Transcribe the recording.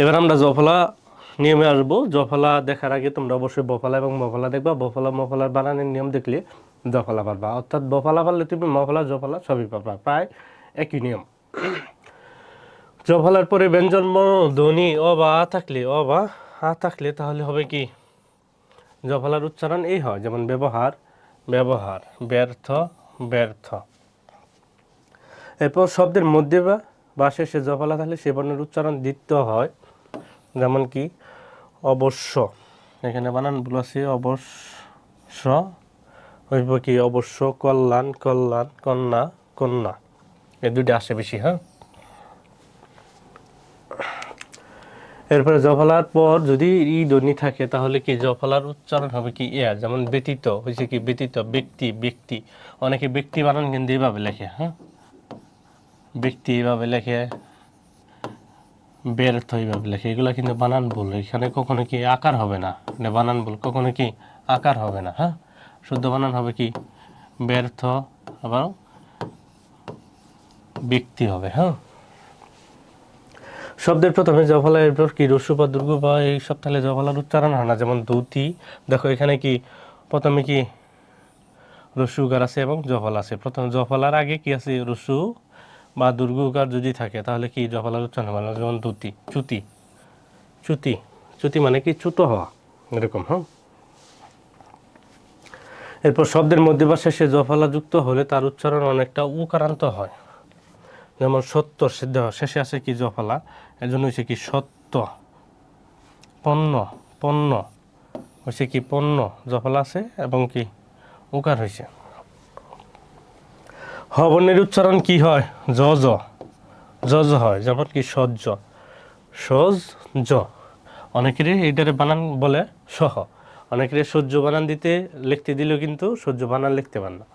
এবার আমরা জফলা নিয়মে আসবো। জফলা দেখার আগে তোমরা অবশ্যই বফলা এবং মফলা দেখবা। বফলা মফলার বানানের নিয়ম দেখলে জফলা পারবা, অর্থাৎ বফলা পারলে তুমি মফলা জফলা সবই পারবা, প্রায় একই নিয়ম। জফলার পরে ব্যঞ্জন ধ্বনি অ বা আ থাকলে তাহলে হবে কি জফলার উচ্চারণ এই হয়, যেমন ব্যবহার ব্যবহার, ব্যর্থ ব্যর্থ। এরপর শব্দের মধ্যে বা শেষে জফলা থাকলে সে বর্ণের উচ্চারণ দ্বিতীয় হয়, যেমন কি অবশ্য। এখানে বানান ভুল আছে, অবশ্য হইব কি অবশ্য, কল্যাণ কল্যাণ, কন্যা কন্যা, এই দুটি আসে বেশি। হ্যাঁ, এরপরে জফলার পর যদি ই ধ্বনি থাকে তাহলে কি জফলার উচ্চারণ হবে কি ইয়া, যেমন ব্যতীত হয়েছে কি ব্যতীত, ব্যক্তি ব্যক্তি। অনেকে ব্যক্তি বানান কিন্তু এইভাবে লেখে। হ্যাঁ, ব্যক্তি এইভাবে লেখে, ব্যর্থ এইভাবে লেখে, এগুলো কিন্তু বানান ভুল। এখানে কখনো কি আকার হবে না, মানে বানান ভুল, কখনো কি আকার হবে না। হ্যাঁ, শুদ্ধ বানান হবে কি ব্যর্থ, আবার ব্যক্তি হবে। হ্যাঁ, শব্দের প্রথমে জফলা, এরপর কি রস্যু বা দুর্গ বা এই সব তাহলে জফলার উচ্চারণ হয় না, যেমন ধুতি। দেখো এখানে কি প্রথমে কি রস্যু উকার আছে এবং জফলা আছে। প্রথম জফলার আগে কি আছে রস্যু বা দুর্গ উকার যদি থাকে তাহলে কি জফলার উচ্চারণ হবে না, যেমন ধুতি, চ্যুতি চ্যুতি, চ্যুতি মানে কি চ্যুত হওয়া, এরকম। হ্যাঁ, এরপর শব্দের মধ্যে বা শেষে জফলা যুক্ত হলে তার উচ্চারণ অনেকটা উকারান্ত হয়, যেমন সত্য, সিদ্ধ শেষে আছে কি জফলা, এর জন্য হচ্ছে কি সত্য। পণ্য পণ্য হচ্ছে কি পণ্য, জফলা আছে এবং কি উকার হয়েছে। হ বর্ণের উচ্চারণ কি হয়, জ জ জ জ হয়, যেমন কি সহ্য, সহ্য। অনেকেরই এইটারে বানান বলে সহ, অনেকেরই সহ্য বানান দিতে লিখতে দিলেও কিন্তু সহ্য বানান লিখতে পারে না।